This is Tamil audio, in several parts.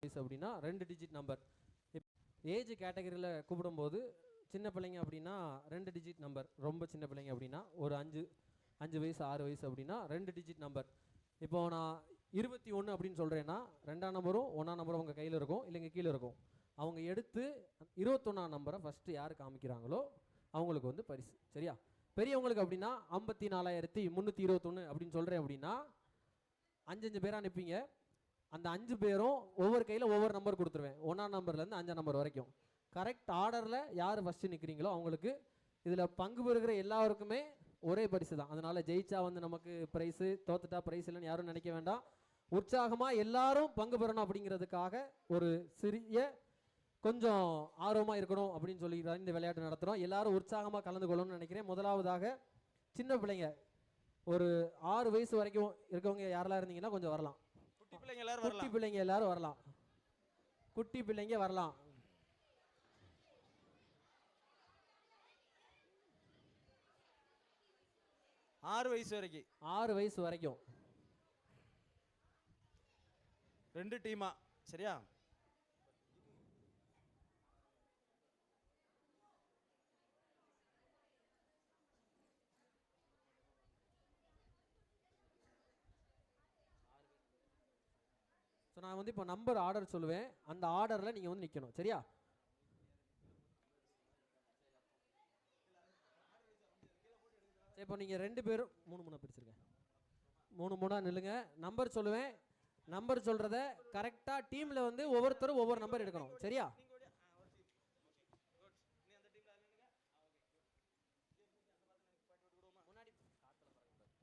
அப்படின்னா 2 டிஜிட் நம்பர். ஏஜ் கேட்டகரியில் கூப்பிடும்போது சின்ன பிள்ளைங்க அப்படின்னா 2 டிஜிட் நம்பர், ரொம்ப சின்ன பிள்ளைங்க அப்படின்னா ஒரு 5 வயசு 6 வயசு அப்படின்னா 2 டிஜிட் நம்பர். இப்போ நான் 21 அப்படின்னு சொல்கிறேன்னா 2ஆம் நம்பரும் 1ஆம் நம்பரும் உங்கள் கையில் இருக்கும், இல்லைங்க கீழே இருக்கும். அவங்க எடுத்து 21ஆம் நம்பரை ஃபஸ்ட்டு யார் காமிக்கிறாங்களோ அவங்களுக்கு வந்து பரிசு. சரியா? பெரியவங்களுக்கு அப்படின்னா 54,321 அப்படின்னு சொல்கிறேன் அப்படின்னா 5 பேராக நிற்பீங்க. அந்த 5 பேரும் ஒவ்வொரு கையில் ஒவ்வொரு நம்பர் கொடுத்துருவேன், 1ஆம் நம்பர்லேருந்து 5ஆம் நம்பர் வரைக்கும். கரெக்ட் ஆர்டரில் யார் ஃபஸ்ட்டு நிற்கிறீங்களோ அவங்களுக்கு. இதில் பங்கு பெறுகிற எல்லாருக்குமே ஒரே பரிசு தான். அதனால் ஜெயிச்சா வந்து நமக்கு ப்ரைஸு, தோத்துட்டா ப்ரைஸ் இல்லைன்னு யாரும் நினைக்க வேண்டாம். உற்சாகமாக எல்லாரும் பங்கு பெறணும் அப்படிங்கிறதுக்காக ஒரு சிறிய கொஞ்சம் ஆர்வமாக இருக்கணும் அப்படின்னு சொல்லி இந்த விளையாட்டு நடத்துகிறோம். எல்லாரும் உற்சாகமாக கலந்து கொள்ளணும்னு நினைக்கிறேன். முதலாவதாக சின்ன பிள்ளைங்க ஒரு 6 வயசு வரைக்கும் இருக்கவங்க யாரெல்லாம் இருந்தீங்கன்னா கொஞ்சம் வரலாம். குட்டி பிள்ளைங்க எல்லாரும் வரலாம். குட்டி பிள்ளைங்க வரலாம். ஆறு வயசு வரைக்கும் 6 வயசு வரைக்கும் 2 டீமா. சரியா? ஸோ நான் வந்து இப்போ நம்பர் ஆர்டர் சொல்லுவேன், அந்த ஆர்டரில் நீங்கள் வந்து நிற்கணும். சரியா? சரி, இப்போ நீங்கள் 2 பேரும் 3 பிடிச்சிருக்கேன், 3 நில்லுங்க. நம்பர் சொல்லுவேன், நம்பர் சொல்கிறத கரெக்டாக டீமில் வந்து ஒவ்வொருத்தரும் ஒவ்வொரு நம்பர் எடுக்கணும். சரியா?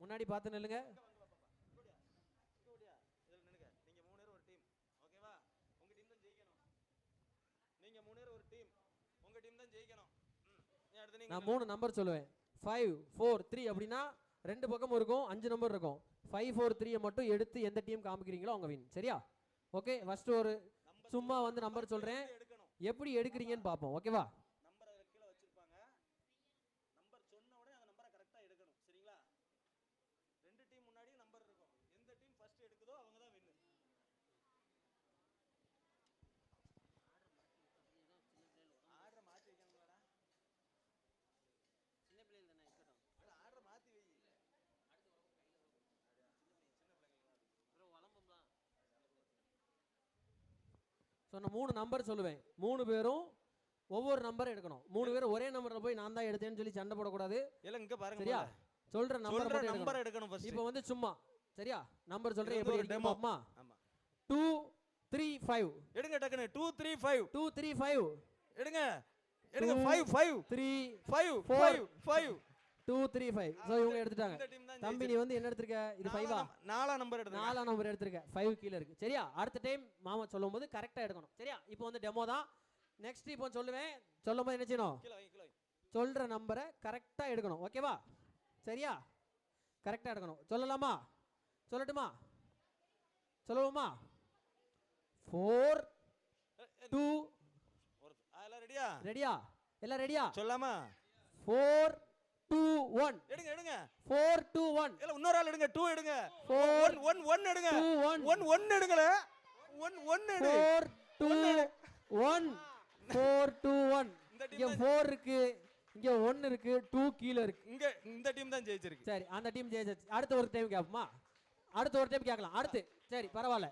முன்னாடி பார்த்து நில்லுங்க. நான் 3 நம்பர் சொல்லுவேன், 5 4 3 அப்படின்னா 2 பக்கமும் இருக்கும், 5 நம்பர் இருக்கும். 5 4 3 மட்டும் எடுத்து எந்த டீம் காமிக்கிறீங்களோ அவங்க வின். சரியா? ஓகே, ஃபர்ஸ்ட் ஒரு சும்மா வந்து நம்பர் சொல்றேன், எப்படி எடுக்கிறீங்கன்னு பார்ப்போம். ஓகேவா? நம்பரை கீழே வச்சிருப்பாங்க, நம்பர் சொன்ன உடனே அந்த நம்பரை கரெக்டாக எடுக்கணும். சரிங்களா? 2 டீம் முன்னாடி நம்பர் இருக்கும், எந்த டீம் ஃபர்ஸ்ட் எடுக்குதோ அவங்க தான் வின்னு. ஆர்டரை மாற்றி வைக்கணும்லடா, சின்ன பிள்ளைங்க தானே இருக்கட்டும். ஆர்டரை மாற்றி வை. சொன்ன 3 நம்பர் சொல்லுவேன், 3 பேரும் ஒவ்வொரு நம்பர் எடுக்கணும். 3 பேரும் ஒரே நம்பர்ல போய் நான் தான் எடுத்தேன்னு சொல்லி சண்டை போடக்கூடாது. எல்லாம் இங்க பாருங்க. சரியா? சொல்ற நம்பர் எடுக்கணும் ஃபர்ஸ்ட். இப்போ வந்து சும்மா. சரியா? நம்பர் சொல்றேன், எப்படி எடுக்கணும் பாப்போமா? ஆமா. 2 3 5 எடுங்க டக்குனு. 2 3 5 2 3 5 எடுங்க. எடுங்க. 5 5 3 5 5 5 2 3 5. சோ இவங்க எடுத்துட்டாங்க. தம்பி நீ வந்து என்ன எடுத்துக்க? இது 5ஆ? 4ஆம் நம்பர் எடுத்துக்க. 4ஆம் நம்பர் எடுத்துக்க. 5 கீழ இருக்கு. சரியா? அடுத்த டைம் மாமா சொல்லும்போது கரெக்ட்டா எடுக்கணும். சரியா? இப்போ வந்து டெமோ தான். நெக்ஸ்ட் இப்போ சொல்லுவேன், சொல்லும்போது என்ன செய்யணும்? சொல்ற நம்பரை கரெக்ட்டா எடுக்கணும். ஓகேவா? சரியா? கரெக்ட்டா எடுக்கணும். சொல்லலாமா? சொல்லட்டுமா? சொல்லுவோமா? 4 2 எல்லாம் ரெடியா? ரெடியா? எல்லாம் ரெடியா? சொல்லாமா? 4 2 1 எடுங்க. எடுங்க. 4 2 1. இல்ல இன்னொரு ஆள் எடுங்க. 2 எடுங்க. 4 1 1 எடுங்க. 1 1 எடுங்கல. 1 1 எடு. 4 2 1 4 2 1. இங்க 4 இருக்கு, இங்க 1 இருக்கு, 2 கீழ இருக்கு. இங்க இந்த டீம் தான் ஜெயிச்சிருக்கு. சரி, அந்த டீம் ஜெயிச்சிருச்சு. அடுத்த ஒரு டைம் கேப்போமா? அடுத்த ஒரு டைம் கேட்கலாம். அடுத்து சரி பரவாயில்ல.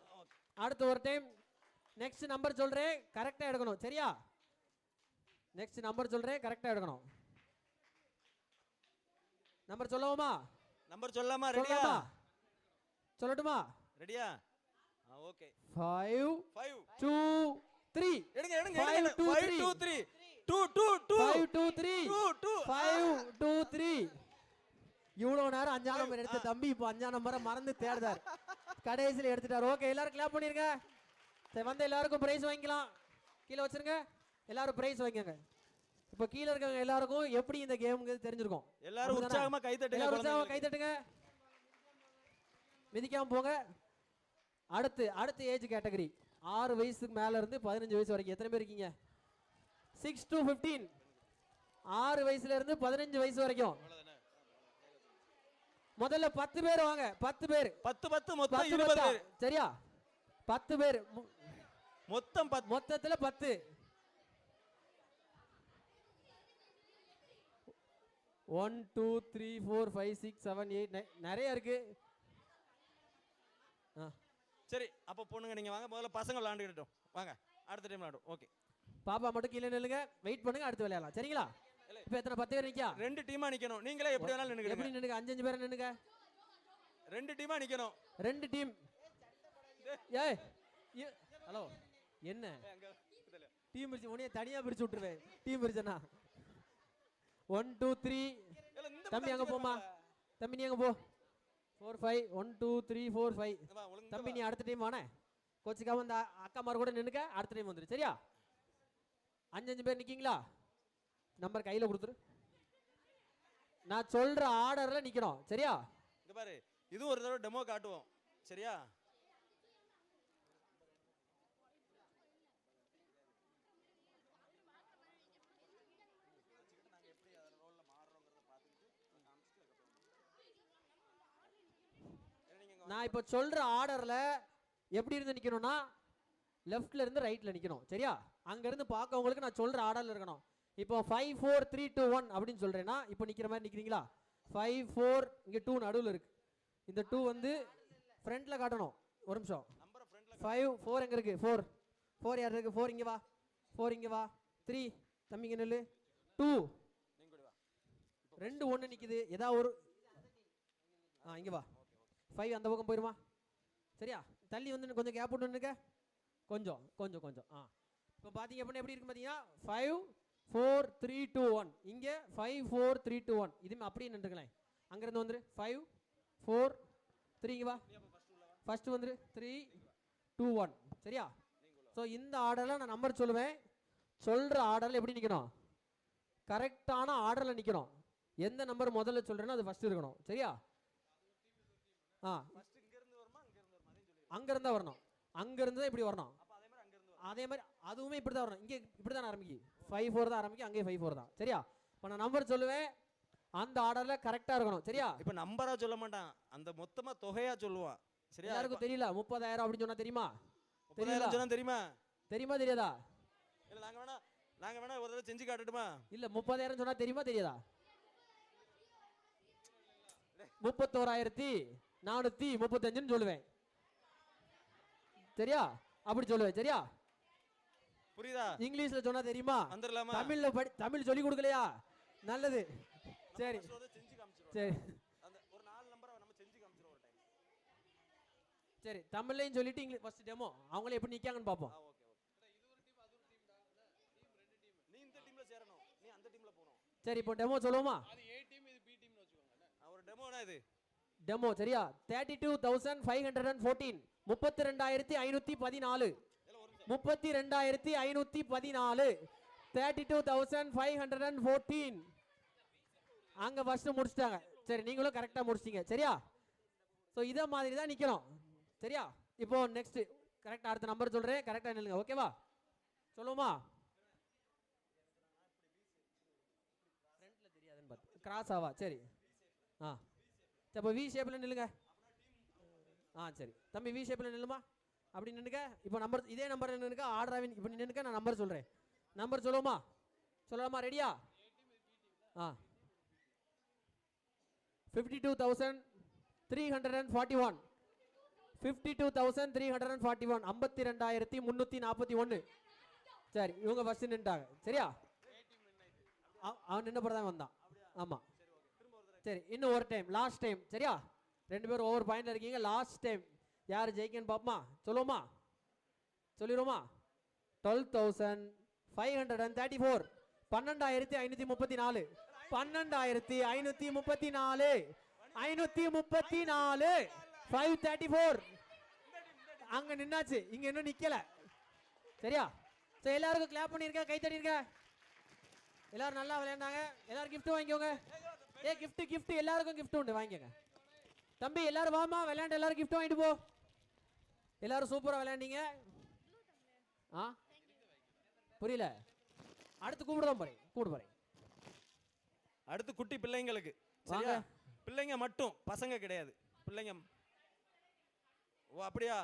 அடுத்த ஒரு டைம் நெக்ஸ்ட் நம்பர் சொல்றேன், கரெக்டா எடுக்கணும். சரியா? நெக்ஸ்ட் நம்பர் சொல்றேன், கரெக்டா எடுக்கணும். நம்பர் சொல்லலாமா? நம்பர் சொல்லலாமா? ரெடியா? சொல்லட்டுமா? ரெடியா? ஓகே. 5 5 2 3. எடுங்க. எடுங்க. 5 2 3 2 2 2 5 2 3 2 2 5 2 3. இவ்வளவு நேரம் 5ஆம் நம்பர் எடுத்த தம்பி இப்போ 5ஆம் நம்பரை மறந்து தேடுதார். கடைசியில் எடுத்துட்டார். ஓகே, எல்லாரும் கிளாப் பண்ணிருங்க. சரி, வந்து எல்லாருக்கும் பிரைஸ் வாங்கிக்கலாம். கீழே வச்சிருங்க. எல்லாரும் பிரைஸ் வாங்கிக்கங்க. இப்போ கீழே இருக்கவங்க எல்லாருக்கும் எப்படி இந்த கேம்ங்கிறது தெரிஞ்சிருக்கும். எல்லாரும் உற்சாகமா கை தட்டுங்க. எல்லாரும் உற்சாகமா கை தட்டுங்க. மிதிக்காம போங்க. அடுத்து ஏஜ் கேட்டகரி 6 வயசுக்கு மேல இருந்து 15 வயசு வரைக்கும் எத்தனை பேர் இருக்கீங்க? 6 to 15. 6 வயசுல இருந்து 15 வயசு வரைக்கும். முதல்ல 10 பேர் வாங்க. 10 பேர். 10 10 மொத்தம் 20 பேர். சரியா? 10 பேர். மொத்தம் 10. மொத்தத்துல 10. 1 2 3 4 5 6 7 8 நிறைய இருக்கு. சரி அப்ப பொண்ணுங்க நீங்க வாங்க, முதல்ல பசங்க விளையாண்டுக்கிட்டோம். வாங்க அடுத்த டைம் விளையாடும். ஓகே பாப்பா மட்டும் கீழே நில்லுங்க, வெயிட் பண்ணுங்க, அடுத்து விளையாடலாம். சரிங்களா? இப்போ எத்தனை 10 பேர் நிக்கா? 2 டீமா நிக்கணும். நீங்களே எப்படி வேணாலும் நின்னுங்க. எப்படி நின்னுங்க? 5 பேர் நின்னுங்க. 2 டீமா நிக்கணும். 2 டீம். ஏய் ஹலோ என்ன டீம் பிரிச்சு உன்னைய தனியா பிரிச்சு விட்டுருவேன். டீம் பிரிச்சனா 1 2 3. தம்பி அங்க போமா. தம்பி நீ அங்க போ. 4 5 1 2 3 4 5. தம்பி நீ அடுத்த டைம் வானே. கோச்சுக்காம அந்த அக்காமார் கூட நின்னுக்க, அடுத்த டைம் வந்துரு. சரியா? 5 பேர் நிக்கீங்களா? நம்பர் கையில கொடுத்துரு. நான் சொல்ற ஆர்டர்ல நிக்கணும். சரியா? இங்க பாரு, இது ஒரு தடவை டெமோ காட்டுவோம். சரியா? நான் இப்போ சொல்ற ஆர்டர்ல எப்படி இருந்து நிக்கணும்னா லெஃப்ட்ல இருந்து ரைட்ல நிக்கணும். சரியா? அங்க இருந்து பார்க்கவங்களுக்கு நான் சொல்ற ஆர்டர்ல இருக்கணும். இப்போ 5 4 3 2 1 அப்படின்னு சொல்றேன்னா இப்போ நிக்கிற மாதிரி நிக்கிறீங்களா? 5 4 இங்க 2 நடுவுல இருக்கு. இந்த 2 வந்து ஃப்ரண்ட்ல காட்டணும். ஒரு நிமிஷம். 5 4 எங்க இருக்கு? 4 4 யார் இருக்கு? 4 இங்க வா. 4 இங்க வா. 3 தம்பிங்க நில்லு. 2 2 1 நிக்குது. ஏதா ஒரு இங்க வா. 5 அந்த பக்கம் போயிருமா? சரியா? தள்ளி வந்து கொஞ்சம் கேப் விட்டு நின்னுக்க. கொஞ்சம் கொஞ்சம் கொஞ்சம் இப்போ பாத்தீங்க அப்படின்னா எப்படி இருக்கு பாத்தீங்கன்னா 5 4 3 2 1. இங்க 5 4 3 2 1. இதுமே அப்படியே நின்றுக்கலாம். அங்க இருந்து வந்துரு. 5 4 3 இங்க வா. ஃபர்ஸ்ட் வந்துரு. 3 2 1. சரியா? ஸோ இந்த ஆர்டர்ல நான் நம்பர் சொல்லுவேன். சொல்ற ஆர்டர்ல எப்படி நிக்கணும்? கரெக்டான ஆர்டர்ல நிக்கணும். எந்த நம்பர் முதல்ல சொல்றேனோ அது ஃபர்ஸ்ட் இருக்கணும். சரியா? அங்க இருந்தா வரணும். அங்க இருந்து தான் இப்படி வரணும். அதே மாதிரி அதுவுமே இப்படி தான் வரணும். இங்க இப்படி தான் ஆரம்பிக்கும். 5 4 தான் ஆரம்பிக்கும். அங்கே 5 4 தான். சரியா? இப்போ நான் நம்பர் சொல்லுவேன், அந்த ஆர்டர்ல கரெக்டா இருக்கணும். சரியா? இப்போ நம்பரா சொல்ல மாட்டான், அந்த மொத்தமா தொகையா சொல்லுவான். சரியா? யாருக்கும் தெரியல. 30,000 அப்படின்னு சொன்னா தெரியுமா? 30,000 சொன்னா தெரியுமா? தெரியுமா தெரியாதா? இல்ல நாங்க வேணா ஒரு தடவை செஞ்சு காட்டட்டுமா? இல்ல 30,000 சொன்னா தெரியுமா தெரியாதா? 31,435 சொல்லுவேன். சரியா? அப்படி சொல்லுவேன். சரியா? புரியுதா? இங்கிலீஷ்ல சொன்னா தெரியுமா? வந்துடலாமா? தமிழ் சொல்லி கொடுக்கலையா? நல்லது. சரி செஞ்சு காமிச்சிரோம். சரி அந்த ஒரு 4 நம்பரை நம்ம செஞ்சு காமிச்சிரோம் ஒரு டைம். சரி தமிழ்லையும் சொல்லிட்டு இங்கிலீஷ் ஃபர்ஸ்ட் டெமோ அவங்களே எப்படி நிக்காங்கன்னு பார்ப்போம். Okay okay. இது ஒரு டீம் அது ஒரு டீம் தான். நீ இந்த டீம்ல சேரணும், நீ அந்த டீம்ல போணும். சரி இப்போ டெமோ சொல்லுவோமா? அது A டீம் இது B டீம்னு வெச்சுக்கோங்க. ஒரு டெமோனா இது. டெமோ சரியா? 32,514 32,514 32,514 32,514 அங்க ஃபர்ஸ்ட் முடிச்சிட்டாங்க. சரி நீங்களும் கரெக்டா முடிச்சிட்டீங்க. சரியா? ஸோ இதை மாதிரி தான் நிக்கணும். சரியா? இப்போ நெக்ஸ்ட் கரெக்டா அடுத்த நம்பர் சொல்றேன், கரெக்டா நில்லுங்க. ஓகேவா? சொல்லுவோமா? ஃப்ரண்ட்ல தெரியாதுன்னு பார்த்து கிராஸ் ஆவா. சரி அப்போ வி ஷேப்ல நில்லுங்க. சரி தம்பி வி ஷேப்ல நில்லுமா. அப்படி நின்னுக்க. இப்போ நம்பர் இதே நம்பர் நின்னுக்க. ஆர்டர் இப்போ நின்னுக்க. நான் நம்பர் சொல்றேன். நம்பர் சொல்லுவோமா? சொல்லலாமா? ரெடியா? 52,341 52,341 52,341. சரி இவங்க ஃபர்ஸ்ட் நின்னுட்டாங்க. சரியா? அவன் நின்ன பிறகு தான் வந்தான். ஆமா சரி இன்னும் ஒரு டைம் லாஸ்ட் டைம். சரியா? 2 பேரும் ஒவ்வொரு பாயிண்ட்ல இருக்கீங்க. லாஸ்ட் டைம் யார் ஜெயிக்கன்னு பாப்போமா? சொல்லுவோமா? சொல்லிடுவோமா? 12,534 12,534 12,534 534 534 அங்க நின்னாச்சு. இங்க இன்னும் நிக்கல. சரியா? சோ எல்லாருக்கும் கிளாப் பண்ணிருக்க, கை தட்டிருக்க. எல்லாரும் நல்லா விளையாண்டாங்க. எல்லாரும் gift வாங்கிக்கோங்க. gift எல்லாருக்கும் gift உண்டு, வாங்கிக்கோங்க. தம்பி எல்லாரும் வாமா, விளையாண்டு எல்லாரும் gift வாங்கிட்டு போ. எல்லாரும் சூப்பரா விளையாண்டீங்க. புரியல? அடுத்து கூப்பிடுறோம் பாரு. கூப்பிடு பாரு. அடுத்து குட்டி பிள்ளைங்களுக்கு. சரியா? பிள்ளைங்க மட்டும், பசங்க கிடையாது. பிள்ளைங்க. ஓ அப்படியா?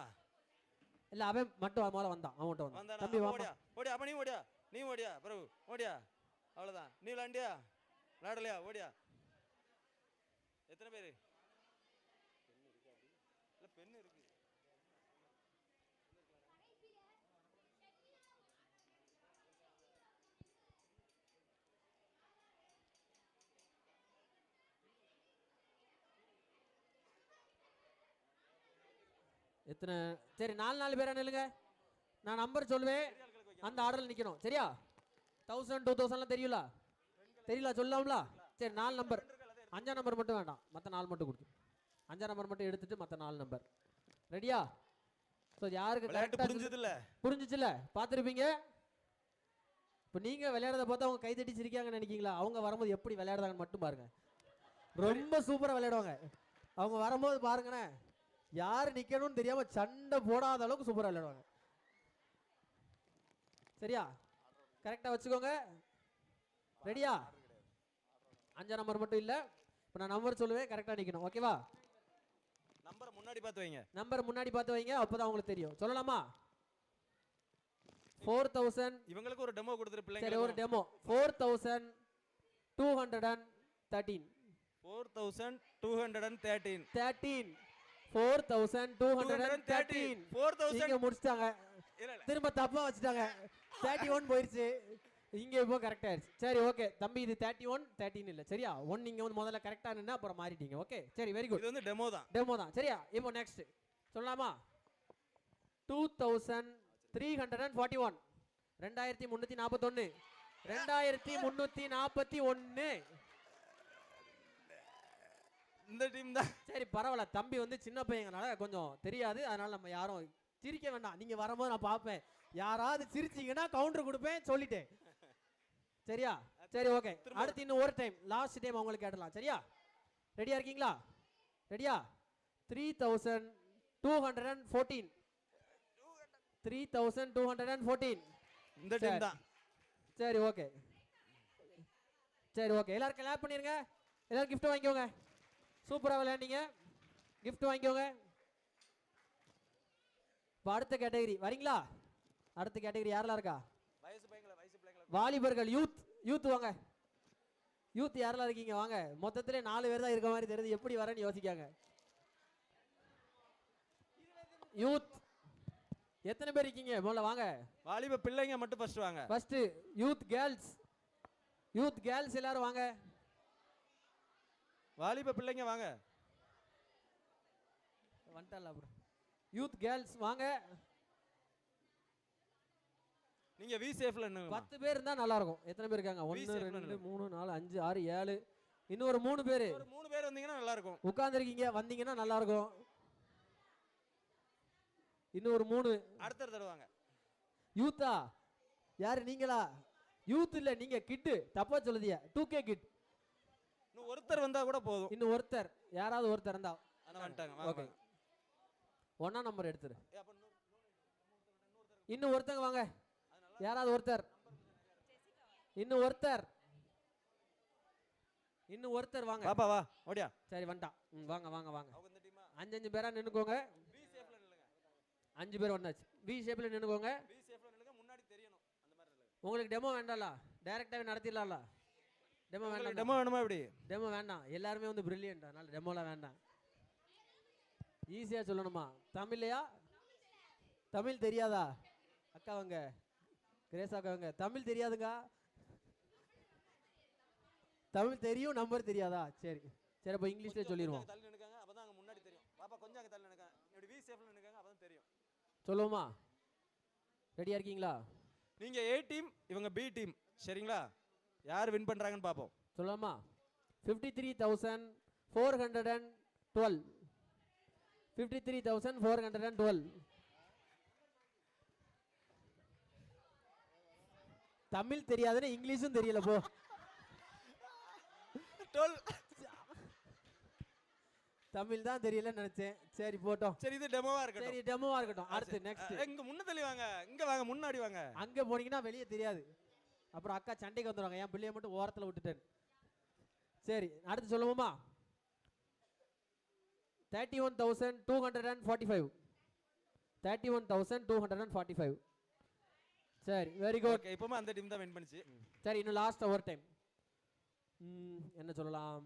இல்ல அவன் மட்டும் முதல்ல வந்தான், அவன் மட்டும் வந்தான். வந்தானா தம்பி அப்ப வாமா. ஓடியா ஓடியா அப்ப நீ ஓடியா பிரபு ஓடியா அவ்வளவுதான். நீ விளையாண்டியா விளையாடலையா ஓடியா. எத்தனை பேரு இல்ல பெண்ணு இருக்கு. எத்தனை? சரி 4 பேரா நில்லுங்க. நான் நம்பர் சொல்லுவேன், அந்த ஆர்டர்ல நிக்கணும். சரியா? 1000 2000லாம் தெரியல தெரியல சொல்லலாம்ல. சரி 4 நம்பர், 5 நம்பர் மட்டும் வேண்டாம், மற்ற 4 மட்டும் கொடுத்து 5 நம்பர் மட்டும் எடுத்துட்டு மற்ற 4 நம்பர். ரெடியா? ஸோ யாருக்கு விளையாட்டு கரெக்டா புரிஞ்சது இல்ல புரிஞ்சிச்சுல? பார்த்துருப்பீங்க. இப்போ நீங்க விளையாடுறத பார்த்தா அவங்க கை தட்டி சிரிக்காங்கன்னு நினைக்கீங்களா? அவங்க வரும்போது எப்படி விளையாடுறாங்கன்னு மட்டும் பாருங்க. ரொம்ப சூப்பரா விளையாடுவாங்க. அவங்க வரும்போது பாருங்கண்ணே, யார் நிக்கணும்னு தெரியாம சண்டை போடாத அளவுக்கு சூப்பரா விளையாடுவாங்க. சரியா? கரெக்டா வச்சுக்கோங்க. ரெடியா? 5 நம்பர் மட்டும் இல்ல, இப்போ நான் நம்பர் சொல்லுவேன், கரெக்டா நிக்கணும். ஓகேவா? நம்பரை முன்னாடி பார்த்து வைங்க. நம்பர் முன்னாடி பார்த்து வைங்க, அப்பதான் உங்களுக்கு தெரியும். சொல்லலாமா? 4000. இவங்களுக்கு ஒரு டெமோ கொடுத்துரு சரி, பிள்ளைங்க. ஒரு டெமோ. 4213. 4213 13. 4213. 4000 இங்க முடிச்சிட்டாங்க. இல்ல இல்ல திரும்ப தப்பா வச்சுட்டாங்க. 31 போயிருச்சு. இங்க இப்போ கரெக்ட் ஆயிருச்சு. சரி ஓகே தம்பி, இது 31 13 இல்ல. சரியா? 1 நீங்க வந்து முதல்ல கரெக்டா நின்னா அப்புறம் மாறிட்டீங்க. ஓகே சரி, வெரி குட். இது வந்து டெமோ தான். டெமோ தான். சரியா? இப்போ நெக்ஸ்ட் சொல்லலாமா? 2341. 2341. 2341. இந்த டீம் தான். சரி பரவாயில்ல, தம்பி வந்து சின்ன பையங்கனால கொஞ்சம் தெரியாது, அதனால நம்ம யாரும் சிரிக்க வேண்டாம். நீங்க வரும்போது நான் பார்ப்பேன், யாராவது சிரிச்சீங்கன்னா கவுண்டர் கொடுப்பேன் சொல்லிட்டேன். சரியா? சரி ஓகே. அடுத்து இன்னும் ஒரு டைம், லாஸ்ட் டைம் அவங்களுக்கு கேட்டலாம். சரியா? ரெடியா இருக்கீங்களா? ரெடியா? 3214. 3214. இந்த டீம் தான். சரி ஓகே. சரி ஓகே, எல்லாரும் கிளாப் பண்ணிருங்க. எல்லாரும் gift வாங்கிக்கோங்க. சூப்பரா விளையாண்டீங்க, gift வாங்கிக்கோங்க. இப்போ அடுத்த கேட்டகரி வரீங்களா? அடுத்த கேட்டகரி யாரெல்லாம் இருக்கா? வயசு பிள்ளைங்கள வாலிபர்கள், யூத் வாங்க. யூத் யாரெல்லாம் இருக்கீங்க? வாங்க. மொத்தத்திலே 4 பேர் தான் இருக்க மாதிரி தெரியுது, எப்படி வரேன்னு யோசிக்காங்க. யூத் எத்தனை பேர் இருக்கீங்க? முதல்ல வாங்க. வாலிப பிள்ளைங்க மட்டும் ஃபர்ஸ்ட் வாங்க. ஃபர்ஸ்ட் யூத் கேர்ள்ஸ் எல்லாரும் வாங்க. வாலிப பிள்ளைங்க வாங்க. வந்துட்டல ப்ரோ. யூத் கேர்ள்ஸ் வாங்க. நீங்க வி சேஃப்ல நின்னுங்க. 10 பேர் இருந்தா நல்லா இருக்கும். எத்தனை பேர் இருக்காங்க? 1 2 3 4 5 6 7. இன்னும் ஒரு 3 பேர். ஒரு 3 பேர் வந்தீங்கன்னா நல்லா இருக்கும். உட்கார்ந்திருக்கீங்க, வந்தீங்கன்னா நல்லா இருக்கும். இன்னும் ஒரு 3. அடுத்த தடவை யூத்தா? யாரு நீங்களா? யூத் இல்ல, நீங்க கிட். தப்பா சொல்லுதியா? 2K kit. இன்னும் ஒருத்தர் வந்தா கூட போதும். இன்னும் ஒருத்தர், யாராவது ஒருத்தர் இருந்தா. அண்ணா வந்துட்டாங்க. ஓகே. 1ஆம் நம்பர் எடுத்துரு. ஏய் அப்ப இன்னும் ஒருத்தங்க வாங்க. யாராவது ஒருத்தர். இன்னும் ஒருத்தர் வாங்க. பாப்பா வா ஓடியா. சரி வந்துட்டான். வாங்க வாங்க வாங்க. அவங்க இந்த டீமா 5 பேரா நின்னுக்கோங்க. வி சேஃப்ல நில்லுங்க. 5 பேர் வந்தாச்சு. வி ஷேப்ல நின்னுக்கோங்க. வி சேஃப்ல நில்லுங்க. முன்னாடி தெரியணும். அந்த மாதிரி நில்லுங்க. உங்களுக்கு டெமோ வேண்டாம்ல? டைரக்டாவே நடத்திடலாம்ல? டெமோ வேண்டாம். டெமோ வேணுமா இப்படி? டெமோ வேண்டாம். எல்லாருமே வந்து பிரில்லியன்ட், அதனால டெமோலாம் வேண்டாம். ஈஸியா சொல்லணுமா? தமிழ்லையா? தமிழ் தெரியாதா? அக்கா வாங்க, கிரேஸ் அக்கா வாங்க. தமிழ் தெரியாதுங்க. தமிழ் தெரியும், நம்பர் தெரியாதா? சரி சரி, அப்போ இங்கிலீஷ்லேயே சொல்லிடுவோம். தள்ளி நின்னுக்காங்க, அப்பதான் அங்க முன்னாடி தெரியும். பாப்பா கொஞ்சம் அங்க தள்ளி நின்னுக்காங்க. இப்படி வி சேஃப்ல நின்னுக்காங்க, அப்பதான் தெரியும். சொல்லுவோமா? ரெடியா இருக்கீங்களா? நீங்க ஏ டீம், இவங்க பி டீம். சரிங்களா? யார் வின் பண்றாங்கன்னு பாப்போம். சொல்லலாமா? 53,412. 53,412. தமிழ் தெரியாதுன்னு இங்கிலீஷும் தெரியல போ. 12. தமிழ் தான் தெரியலன்னு நினைச்சேன். சரி போட்டோம். சரி இது டெமோவா இருக்கட்டும். சரி டெமோவா இருக்கட்டும். அடுத்து நெக்ஸ்ட். இங்க முன்ன தள்ளி வாங்க. இங்க வாங்க, முன்னாடி வாங்க. அங்க போனீங்கன்னா வெளியே தெரியாது, அப்புறம் அக்கா சண்டைக்கு வந்துடுவாங்க. என் பிள்ளைய மட்டும் ஓரத்துல விட்டுட்டேன். சரி அடுத்து சொல்லுவோமா? 31,245. 31,245. சரி வெரி குட். ஓகே இப்போமா அந்த டீம் தான் வின் பண்ணுச்சு. சரி இன்னும் லாஸ்ட் ஓவர் டைம். என்ன சொல்லலாம்?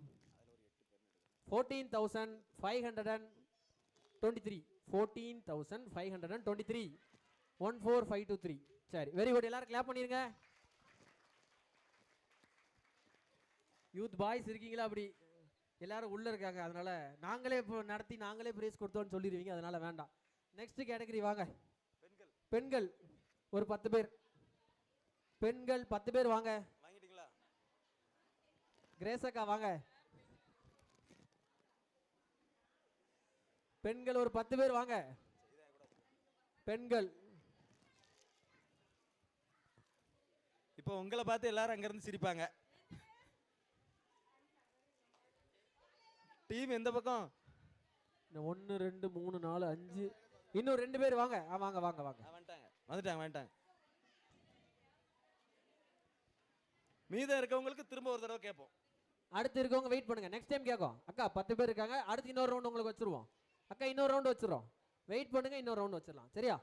14,523. 14,523. 14523. சரி வெரி குட். எல்லாரும் கிளாப் பண்ணிருங்க. யூத் பாய்ஸ் இருக்கீங்களா? அப்படி எல்லாரும் உள்ள இருக்காங்க, அதனால நாங்களே இப்போ நடத்தி நாங்களே பிரைஸ் கொடுத்தோம்னு சொல்லிடுவீங்க, அதனால வேண்டாம். நெக்ஸ்ட் கேட்டகரி வாங்க. பெண்கள் ஒரு 10 பேர். பெண்கள் 10 பேர் வாங்க. வாங்கிட்டீங்களா? கிரேசக்கா வாங்க. பெண்கள் ஒரு 10 பேர் வாங்க. பெண்கள் இப்போ உங்களை பார்த்து எல்லாரும் அங்க இருந்து சிரிப்பாங்க. டீம் எந்த பக்கம்? 1 2 3 4 5 இன்னும் 2 பேர் வாங்க. வாங்க வாங்க வாங்க. வந்துட்டாங்க. மீதம் இருக்கவங்களுக்கு திரும்ப ஒரு தடவை கேட்போம். அடுத்து இருக்கவங்க வெயிட் பண்ணுங்க, நெக்ஸ்ட் டைம் கேட்கும். அக்கா 10 பேர் இருக்காங்க, அடுத்து இன்னொரு ரவுண்ட் உங்களுக்கு வச்சிருவோம். அக்கா இன்னொரு ரவுண்ட் வச்சிரோம், வெயிட் பண்ணுங்க, இன்னொரு ரவுண்ட் வச்சிடலாம். சரியா?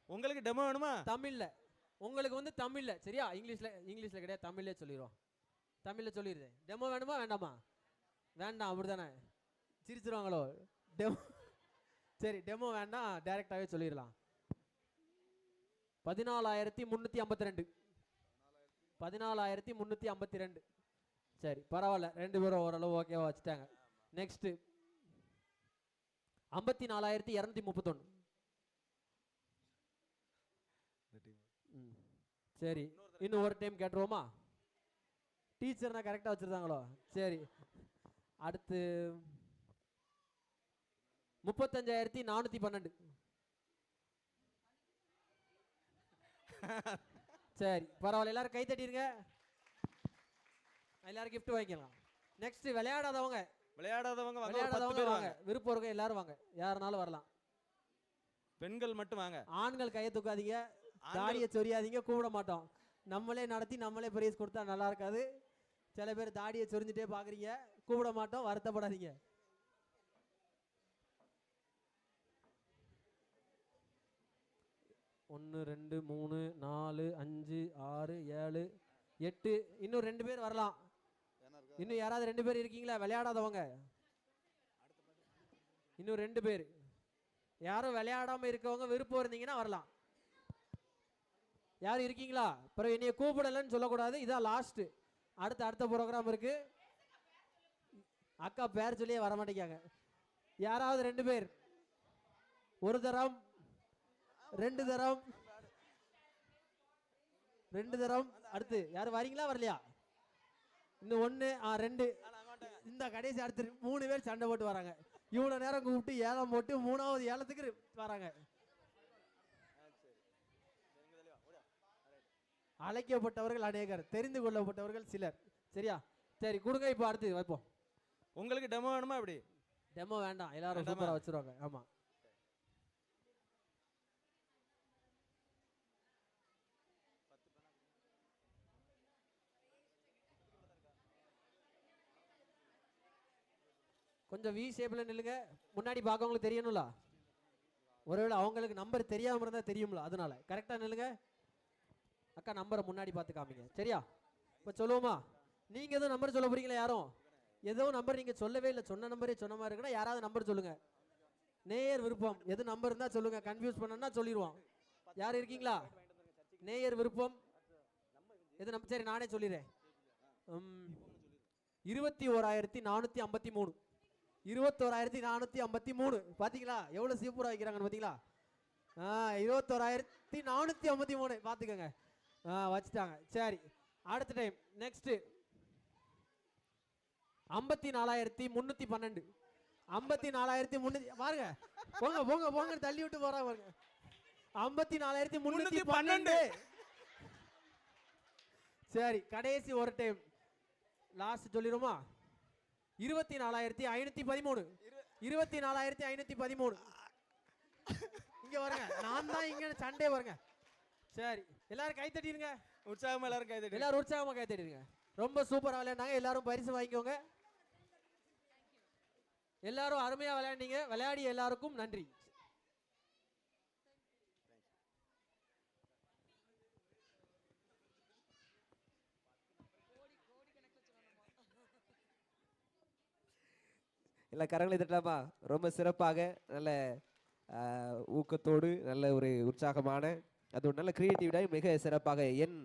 உங்களுக்கு டெமோ வேணுமா? தமிழ்ல உங்களுக்கு வந்து தமிழ்ல. சரியா? இங்கிலீஷ்ல கிடையாது, தமிழ்லே சொல்லிடுவோம். தமிழ்ல சொல்லிடுது. டெமோ வேணுமா வேண்டாமா? வேண்டாம், அப்படிதானே? சிரிச்சிருவாங்களோ டெமோ? சரி டெமோ வேண்டாம், டைரக்டாவே சொல்லிடலாம். 14,352. 14,352. சரி பரவாயில்ல, 2 பேரும் ஓரளவு ஓகேவா வச்சுட்டாங்க. நெக்ஸ்ட் 54,231. சரி இன்னும் ஒரு டைம் கேட்டுருவோமா? டீச்சர்னா கரெக்டாக வச்சிருந்தாங்களோ? சரி அடுத்து 35,412. சரி பரவாயில்ல, எல்லாரும் கை தட்டிருங்க. எல்லாரும் கிஃப்ட் வாங்கிக்கலாம். நெக்ஸ்ட் விளையாடாதவங்க வாங்க. விருப்பம் எல்லாரும் வாங்க, யாருனாலும் வரலாம். பெண்கள் மட்டும் வாங்க. ஆண்கள் கையை தூக்காதீங்க, தாடியை சொரியாதீங்க, கூப்பிட மாட்டோம். நம்மளே நடத்தி நம்மளே பிரைஸ் கொடுத்தா நல்லா இருக்காது. சில பேர் தாடியை சொரிஞ்சுட்டே பாக்குறீங்க, கூப்பிட மாட்டோம், வருத்தப்படாதீங்க. ஒன்று 2 3 4 5 6 7 8 இன்னும் 2 பேர் வரலாம். இன்னும் யாராவது 2 பேர் இருக்கீங்களா விளையாடாதவங்க? இன்னும் 2 பேர். யாரும் விளையாடாம இருக்கவங்க விருப்பம் இருந்தீங்கன்னா வரலாம். யாரும் இருக்கீங்களா? பிறகு என்னைய கூப்பிடலன்னு சொல்லக்கூடாது, இதான் லாஸ்ட். அடுத்த ப்ரோக்ராம் இருக்கு. அக்கா பேர் சொல்லியே வர மாட்டேங்காங்க. யாராவது 2 பேர், ஒரு தரம், 2 தரம், 2 தரம். அடுத்து யாரும் வரீங்களா வரலையா? இன்னும் 1 2 இந்த கடைசி அடுத்து 3 பேர் சண்டை போட்டு வராங்க. இவ்வளவு நேரம் கூப்பிட்டு ஏலம் போட்டு 3வது ஏலத்துக்கு வராங்க. அழைக்கப்பட்டவர்கள் அநேகர், தெரிந்து கொள்ளப்பட்டவர்கள் சிலர். சரியா? சரி கொடுங்க. இப்போ அடுத்து வைப்போம். உங்களுக்கு டெமோ வேணுமா? அப்படி டெமோ வேண்டாம், எல்லாரும் சூப்பரா வச்சிருவாங்க. ஆமா கொஞ்சம் வி ஷேப்ல நில்லுங்க. முன்னாடி பார்க்கவங்களுக்கு தெரியணும்ல, ஒருவேளை அவங்களுக்கு நம்பர் தெரியாம இருந்தா தெரியும்ல, அதனால கரெக்டா நில்லுங்க. அக்கா நம்பரை முன்னாடி பார்த்து காமிங்க. சரியா? இப்போ சொல்லுவோமா? நீங்க எதுவும் நம்பர் சொல்ல போறீங்களா? யாரும் ஏதோ நம்பர் நீங்க சொல்லவே இல்லை, சொன்ன நம்பரே சொன்ன மாதிரி இருக்குன்னா யாராவது நம்பர் சொல்லுங்க. நேயர் விருப்பம் எது நம்பர் இருந்தா சொல்லுங்க, கன்ஃபியூஸ் பண்ணா சொல்லிடுவோம். யார் இருக்கீங்களா? நேயர் விருப்பம் எது நம்பர்? சரி நானே சொல்லிடுறேன். 21,453. 21,453. பாத்தீங்களா எவ்வளவு சூப்பரா வைக்கிறாங்கன்னு? பாத்தீங்களா? 21,453 பாத்துக்கோங்க. வச்சுட்டாங்க. சரி அடுத்த டைம் நெக்ஸ்ட் 54,312. 54,300 பாருங்க. போங்க போங்க போங்க தள்ளி விட்டு போறாங்க பாருங்க. 54,312. சரி கடைசி ஒரு டைம் லாஸ்ட் சொல்லிடுமா? 24,513. 24,513. இங்க வருங்க, நான் தான் இங்க சண்டே வருங்க. சரி எல்லாரும் கை தட்டிடுங்க. உற்சாகமா எல்லாரும் கை தட்டி. எல்லாரும் உற்சாகமா கை தட்டிடுங்க. ரொம்ப சூப்பரா விளையாண்டாங்க. எல்லாரும் பரிசு வாங்கிக்கோங்க. எல்லாரும் அருமையா விளையாண்டீங்க. விளையாடிய எல்லாருக்கும் நன்றி. இல்லை கரங்களை தட்டலாமா? ரொம்ப சிறப்பாக நல்ல ஊக்கத்தோடு நல்ல ஒரு உற்சாகமான அது ஒரு நல்ல கிரியேட்டிவிட்டாக மிக சிறப்பாக என்